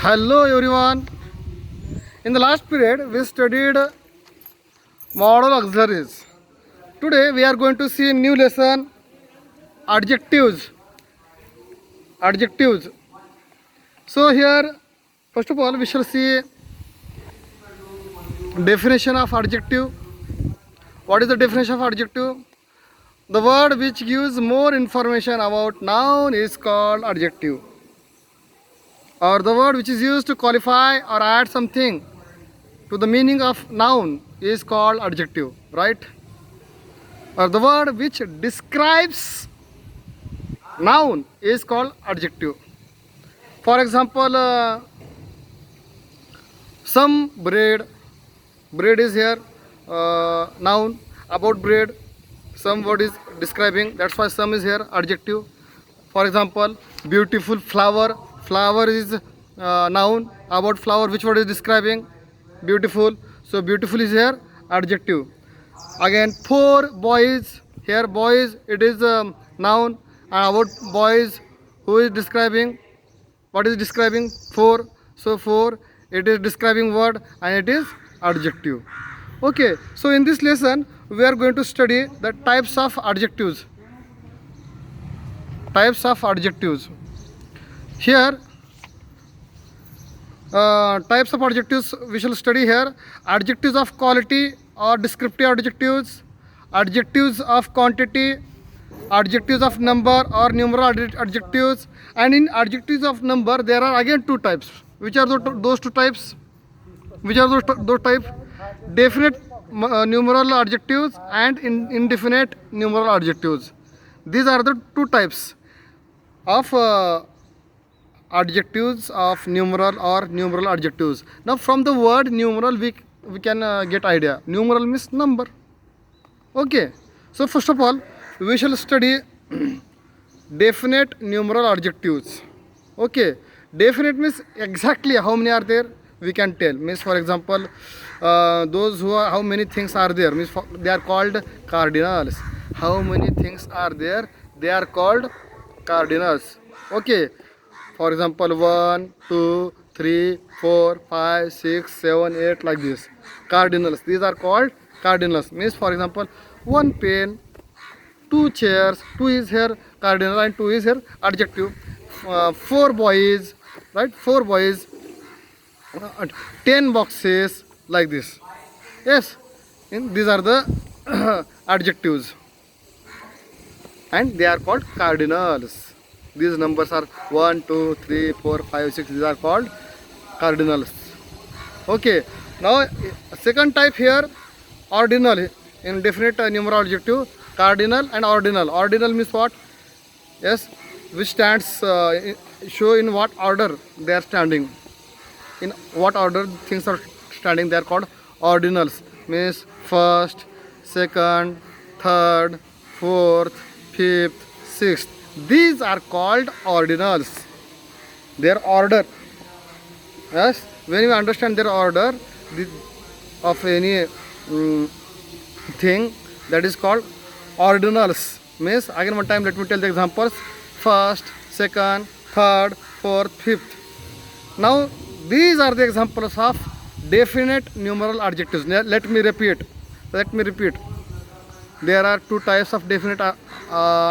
Hello everyone. In the last period we studied modal auxiliaries. Today we are going to see a new lesson, adjectives. Adjectives. So here first of all we shall see definition of adjective. What is the definition of adjective? The word which gives more information about noun is called adjective. Or the word which is used to qualify or add something to the meaning of noun is called adjective, right? Or the word which describes noun is called adjective. For example, some bread. Bread is here noun. About bread, some word is describing. That's why some is here adjective. For example, beautiful flower. Flower is noun. About flower, which word is describing? Beautiful. So beautiful is here adjective. Again, four boys. Here boys, it is noun. And about boys, who is describing? What is describing? Four. So four, it is describing word and it is adjective. Okay. So in this lesson, we are going to study the types of adjectives. Types of adjectives. Here, types of adjectives we shall study here. Adjectives of quality or descriptive adjectives, adjectives of quantity, adjectives of number or numeral adjectives, and in adjectives of number there are again two types. Which are those two types? Which are those types? Definite numeral adjectives and indefinite numeral adjectives. These are the two types of adjectives of numeral or numeral adjectives. Now from the word numeral we can get idea. Numeral means number. Okay. So first of all we shall study definite numeral adjectives. Okay. Definite means exactly how many are there we can tell. Means for example those who are how many things are there means they are called cardinals. How many things are there? They are called cardinals. Okay. For example 1, 2, 3, 4, 5, 6, 7, 8 like this. Cardinals. These are called cardinals. Means for example 1 pen, 2 chairs, 2 is here cardinal and 2 is here adjective. 4 boys, right? 4 boys, 10 boxes like this. Yes, these are the adjectives and they are called cardinals. These numbers are 1, 2, 3, 4, 5, 6. These are called cardinals. Okay. Now second type here, ordinal. In definite numeral adjective, cardinal and ordinal. Ordinal means what? Yes, which stands show in what order they are standing. In what order things are standing, they are called ordinals. Means first, second, third, fourth, fifth, sixth. These are called ordinals. Their order. Yes, when you understand their order of any thing, that is called ordinals. Means again one time let me tell the examples. First, second, third, fourth, fifth. Now these are the examples of definite numeral adjectives. Let me repeat. There are two types of definite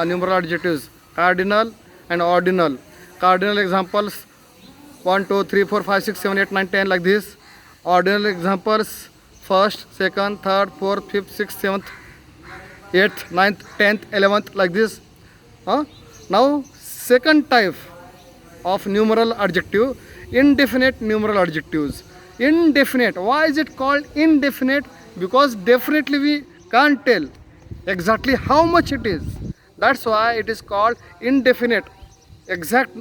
numeral adjectives, cardinal and ordinal. Cardinal examples 1, 2, 3, 4, 5, 6, 7, 8, 9, 10 like this. Ordinal examples first, second, third, fourth, fifth, sixth, seventh, 8th, 9th, 10th, 11th like this. Now second type of numeral adjective, indefinite numeral adjectives. Indefinite. Why is it called indefinite? Because definitely we can't tell exactly how much it is. That's why it is called indefinite. Exact.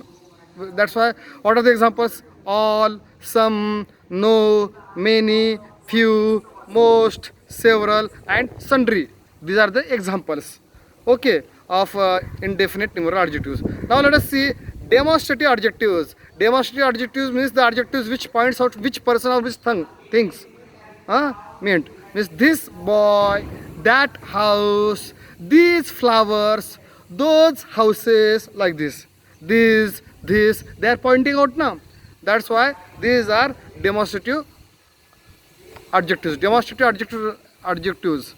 That's why what are the examples? All, some, no, many, few, most, several and sundry. These are the examples, okay, of indefinite numeral adjectives. Now let us see demonstrative adjectives. Demonstrative adjectives means the adjectives which points out which person or which things meant. Means this boy, that house, these flowers, those houses like this. This, they are pointing out now. That's why these are demonstrative adjectives. Adjectives.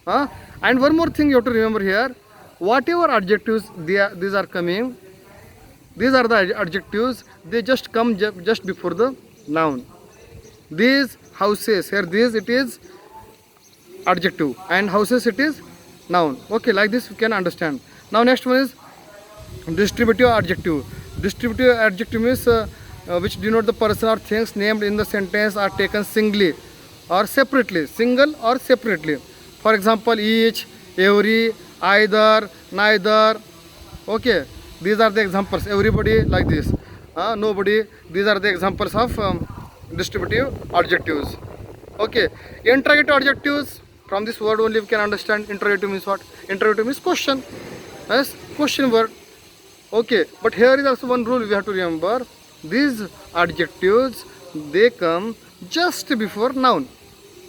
And one more thing you have to remember here. Whatever adjectives these are coming, these are the adjectives. They just come just before the noun. These houses here. This it is adjective, and houses it is noun. Okay, like this you can understand. Now next one is distributive adjective. Distributive adjective means which denote the person or things named in the sentence are taken singly or separately, single or separately. For example, each, every, either, neither. Okay, these are the examples. Everybody like this. Nobody. These are the examples of distributive adjectives. Okay, interrogative adjectives. From this word only we can understand interrogative means what? Interrogative means question. Yes, question word. Okay, but here is also one rule we have to remember. These adjectives, they come just before noun.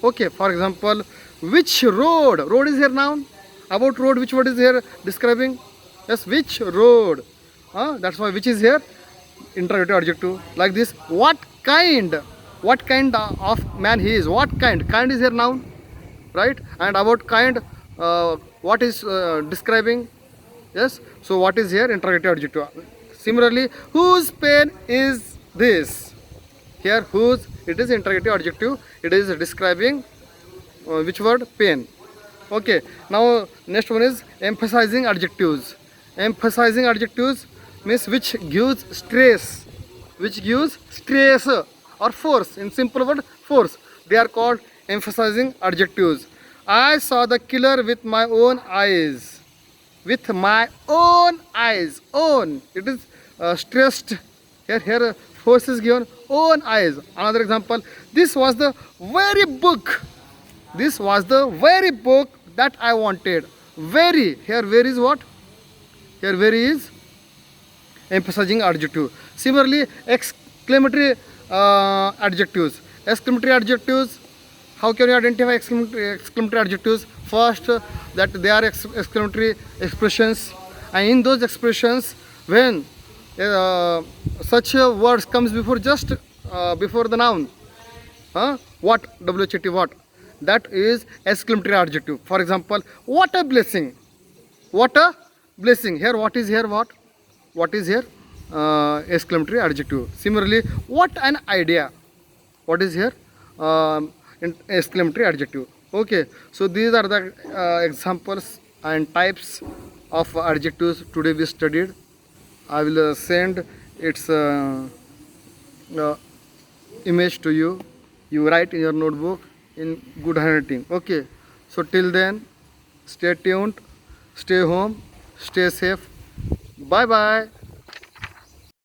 Okay, for example, which road? Road is here noun. About road, which word is here describing? Yes, which road? That's why which is here interrogative adjective. Like this, what kind? What kind of man he is? What kind? Kind is here noun, right? And about kind, what is describing? Yes, so what is here interrogative adjective. Similarly, whose pen is this? Here whose, it is interrogative adjective. It is describing which word? Pen. Okay, now next one is emphasizing adjectives. Emphasizing adjectives means which gives stress, or force. In simple word, force. They are called emphasizing adjectives. I saw the killer with my own eyes. With my own eyes. Own. It is stressed. Here force is given. Own eyes. Another example. This was the very book. This was the very book that I wanted. Very. Here very is what? Here very is emphasizing adjective. Similarly, exclamatory adjectives. Exclamatory adjectives. How can you identify exclamatory adjectives? First, that they are exclamatory expressions, and in those expressions, when such words comes before just before the noun, what, WHAT, what, that is exclamatory adjective. For example, what a blessing. What a blessing. Here, what is here? What is here? Exclamatory adjective. Similarly, what an idea. What is here? Exclamatory adjective. Okay, so these are the examples and types of adjectives today we studied. I will send its image to you. You write in your notebook in good handwriting. Okay, so till then, stay tuned, stay home, stay safe. Bye bye.